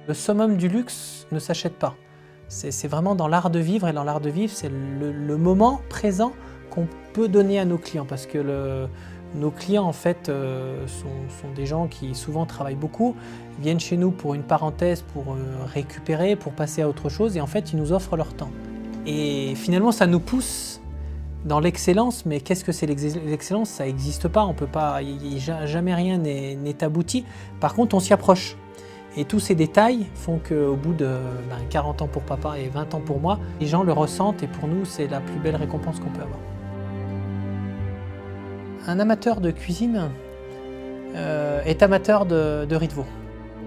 Le summum du luxe ne s'achète pas. C'est vraiment dans l'art de vivre, et dans l'art de vivre, c'est le moment présent qu'on peut donner à nos clients, parce que nos clients en fait sont des gens qui souvent travaillent beaucoup, viennent chez nous pour une parenthèse, pour récupérer, pour passer à autre chose, et en fait ils nous offrent leur temps. Et finalement ça nous pousse dans l'excellence, mais qu'est-ce que c'est l'excellence? Ça n'existe pas, on peut pas, jamais rien n'est abouti. Par contre on s'y approche. Et tous ces détails font qu'au bout de 40 ans pour papa et 20 ans pour moi, les gens le ressentent, et pour nous c'est la plus belle récompense qu'on peut avoir. Un amateur de cuisine est amateur de riz de veau.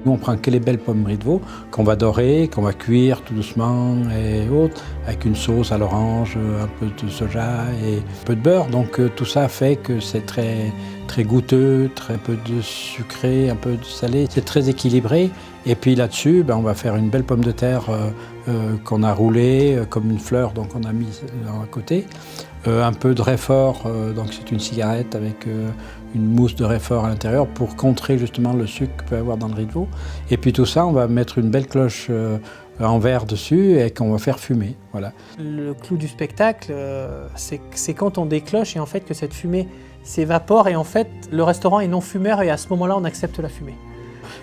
Nous, on prend que les belles pommes riz de veau qu'on va dorer, qu'on va cuire tout doucement et autres, avec une sauce à l'orange, un peu de soja et un peu de beurre. Donc tout ça fait que c'est très, très goûteux, très peu de sucré, un peu de salé. C'est très équilibré. Et puis là-dessus, on va faire une belle pomme de terre qu'on a roulée comme une fleur, donc on a mis à côté. Un peu de réfort, donc c'est une cigarette avec une mousse de réfort à l'intérieur pour contrer justement le sucre qu'il peut y avoir dans le riz de veau. Et puis tout ça, on va mettre une belle cloche en verre dessus et qu'on va faire fumer. Voilà. Le clou du spectacle, c'est quand on décloche et en fait que cette fumée s'évapore, et en fait le restaurant est non fumeur, et à ce moment-là on accepte la fumée.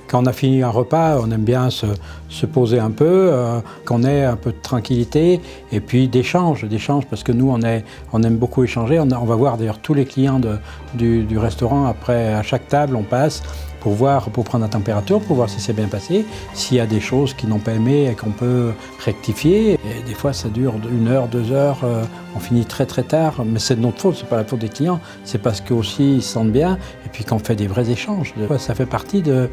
Quand on a fini un repas, on aime bien se poser un peu, qu'on ait un peu de tranquillité et puis d'échange, parce que nous on aime beaucoup échanger. On va voir d'ailleurs tous les clients du restaurant après, à chaque table on passe pour prendre la température, pour voir si c'est bien passé, s'il y a des choses qu'ils n'ont pas aimé et qu'on peut rectifier. Et des fois ça dure 1 heure, 2 heures, on finit très très tard, mais c'est de notre faute, c'est pas la faute des clients, c'est parce qu'aussi ils se sentent bien et puis qu'on fait des vrais échanges. Ça fait partie de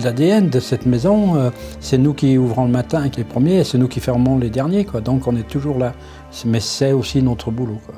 l'ADN de cette maison. C'est nous qui ouvrons le matin avec les premiers et c'est nous qui fermons les derniers, quoi. Donc on est toujours là, mais c'est aussi notre boulot, quoi.